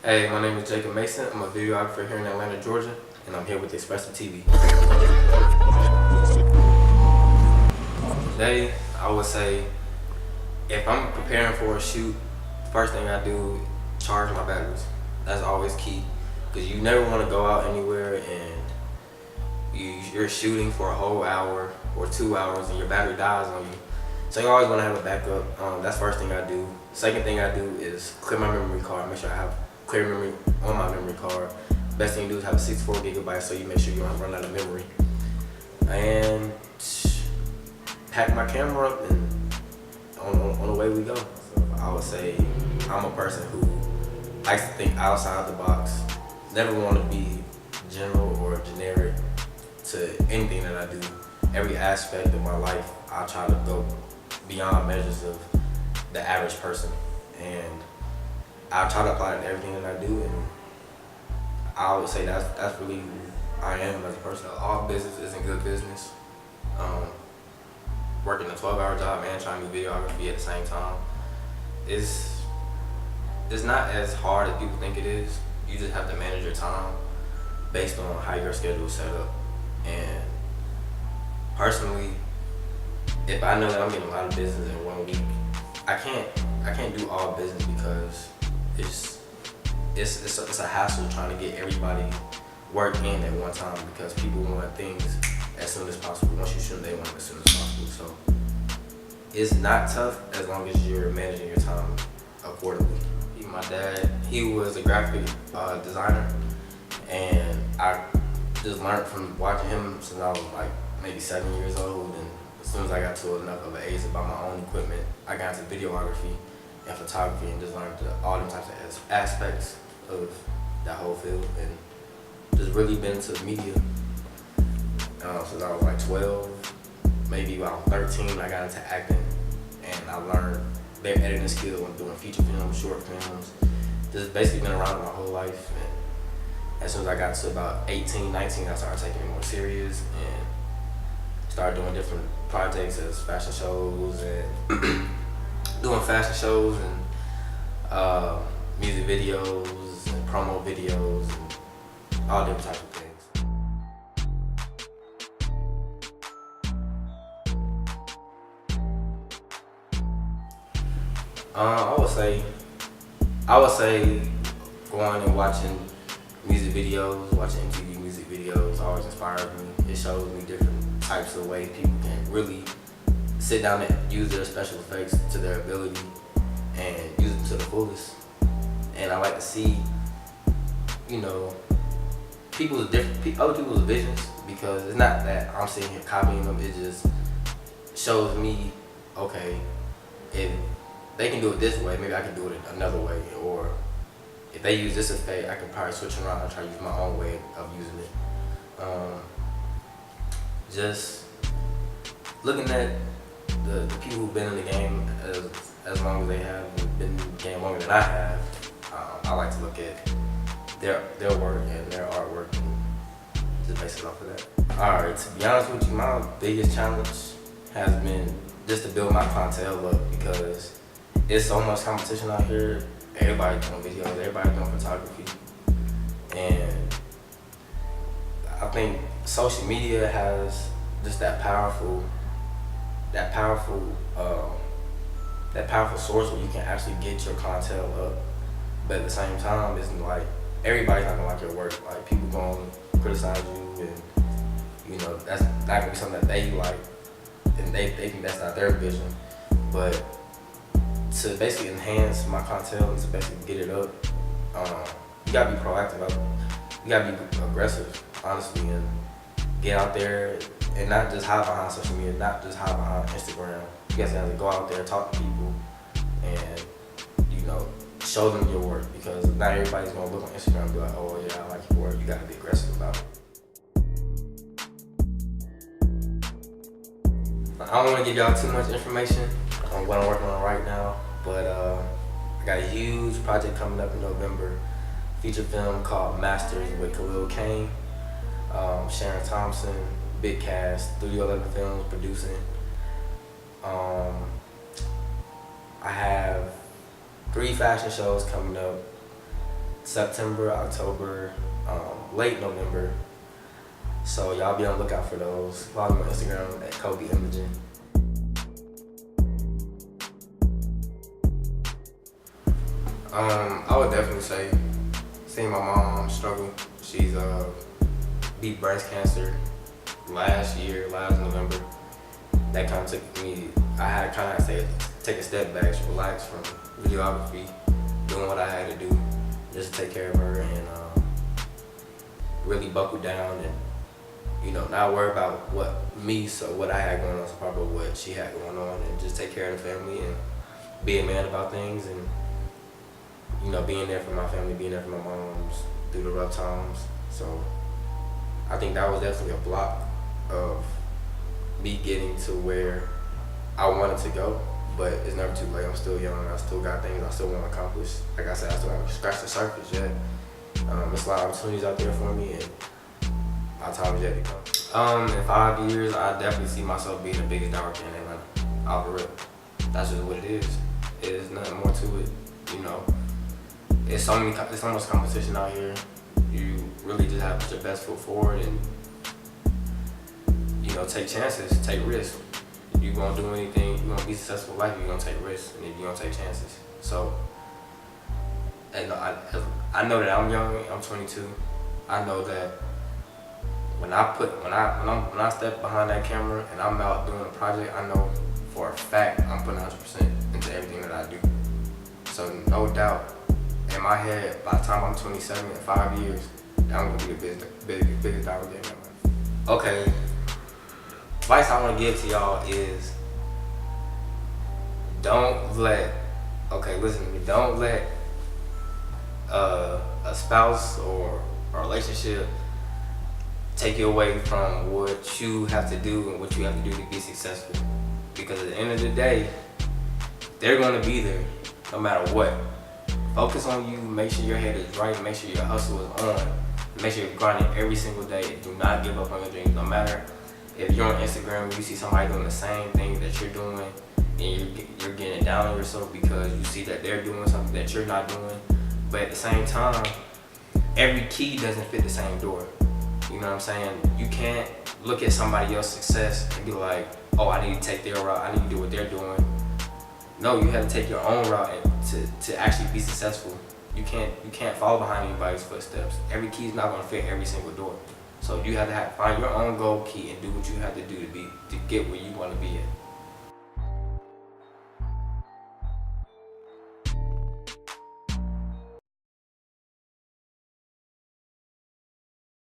Hey, my name is Jacob Mason. I'm a videographer here in Atlanta, Georgia, and I'm here with EXpressive TV. Today, I would say, if I'm preparing for a shoot, the first thing I do is charge my batteries. That's always key, because you never want to go out anywhere and you're shooting for a whole hour or 2 hours and your battery dies on you. So you always want to have a backup. That's the first thing I do. Second thing I do is clear my memory card. Make sure I have clear memory on my memory card. Best thing to do is have a 64 gigabyte so you make sure you don't run out of memory. And pack my camera up and on the way we go. So I would say I'm a person who likes to think outside the box. Never want to be general or generic to anything that I do. Every aspect of my life, I try to go beyond measures of the average person. And I try to apply it to everything that I do, and I would say that's really who I am as a person. All business isn't good business. Working a 12-hour job and trying to do videography at the same time it's not as hard as people think it is. You just have to manage your time based on how your schedule is set up. And personally, if I know that I'm getting a lot of business in 1 week, I can't do all business because it's a hassle trying to get everybody work in at one time, because people want things as soon as possible. Once you shoot them, they want them as soon as possible. So it's not tough as long as you're managing your time accordingly. My dad, he was a graphic designer, and I just learned from watching him since I was like maybe 7 years old. And as soon as I got to enough of an age to buy my own equipment, I got into videography and photography and just learned all them types of aspects of that whole field, and just really been into media since I was like 12, maybe about 13. I got into acting, and I learned their editing skill when doing feature films, short films. Just basically been around it my whole life. And as soon as I got to about 18, 19, I started taking it more serious and started doing different projects as fashion shows and doing fashion shows and music videos and promo videos and all different types of things. I would say going and watching music videos, watching MTV music videos always inspires me. It shows me different types of ways people can really sit down and use their special effects to their ability and use them to the fullest. And I like to see, other people's visions, because it's not that I'm sitting here copying them. It just shows me, okay, if they can do it this way, maybe I can do it another way. Or if they use this effect, I can probably switch around and try to use my own way of using it. Just looking at the people who've been in the game as long as they have, been in the game longer than I have, I like to look at their work and their artwork and just base it off of that. Alright, to be honest with you, my biggest challenge has been just to build my clientele up, because it's so much competition out here. Everybody doing videos, everybody doing photography, and I think social media has just that powerful source where you can actually get your clientele up. But at the same time, it's like everybody's not gonna like your work. Like, people gonna criticize you, and that's not gonna be something that they like, and they think that's not their vision. But to basically enhance my clientele and to basically get it up, you gotta be proactive. You gotta be aggressive, honestly, and get out there and not just hide behind social media, not just hide behind Instagram. You guys have to go out there, talk to people, and show them your work, because not everybody's gonna look on Instagram and be like, oh yeah, I like your work. You gotta be aggressive about it. I don't want to give y'all too much information on what I'm working on right now, but I got a huge project coming up in November. Feature film called Masters with Khalil Kane, Sharon Thompson, big cast, Studio 11 Films producing. I have 3 fashion shows coming up, September, October, late November. So y'all be on the lookout for those. Follow me on Instagram at Kobe Imaging. I would definitely say seeing my mom struggle. She's beat breast cancer last November. That kind of took me, I had kind of say take a step back, relax from videography, doing what I had to do just to take care of her and really buckle down and, you know, not worry about what I had going on, so probably what she had going on, and just take care of the family and be a man about things, and, you know, being there for my family, being there for my moms through the rough times. So I think that was definitely a block of me getting to where I wanted to go, but it's never too late. I'm still young. I still got things I still want to accomplish. Like I said, I still haven't scratched the surface yet. There's a lot of opportunities out there for me, and my time is yet to come. In 5 years, I definitely see myself being the biggest director in Atlanta. Off the rip. That's just what it is. There's nothing more to it, you know. It's so much competition out here. You really just have to put your best foot forward and, you know, take chances, take risks. If you're gonna do anything, you're gonna be successful in life, you're gonna take risks, and if you're gonna take chances. So, and I know that I'm young. I'm 22. I know that when I step behind that camera and I'm out doing a project, I know for a fact I'm putting 100% into everything that I do. So no doubt, in my head, by the time I'm 27 in 5 years, I'm gonna be the biggest director in my life. Okay, advice I want to give to y'all is don't let a spouse or a relationship take you away from what you have to do and what you have to do to be successful. Because at the end of the day, they're gonna be there no matter what. Focus on you, make sure your head is right, make sure your hustle is on, make sure you're grinding every single day. Do not give up on your dreams. No matter if you're on Instagram and you see somebody doing the same thing that you're doing and you're getting down on yourself because you see that they're doing something that you're not doing. But at the same time, every key doesn't fit the same door. You know what I'm saying? You can't look at somebody else's success and be like, oh, I need to take their route, I need to do what they're doing. No, you have to take your own route to actually be successful. You can't follow behind anybody's footsteps. Every key is not gonna fit every single door. So you have to find your own goal key and do what you have to do to get where you want to be at.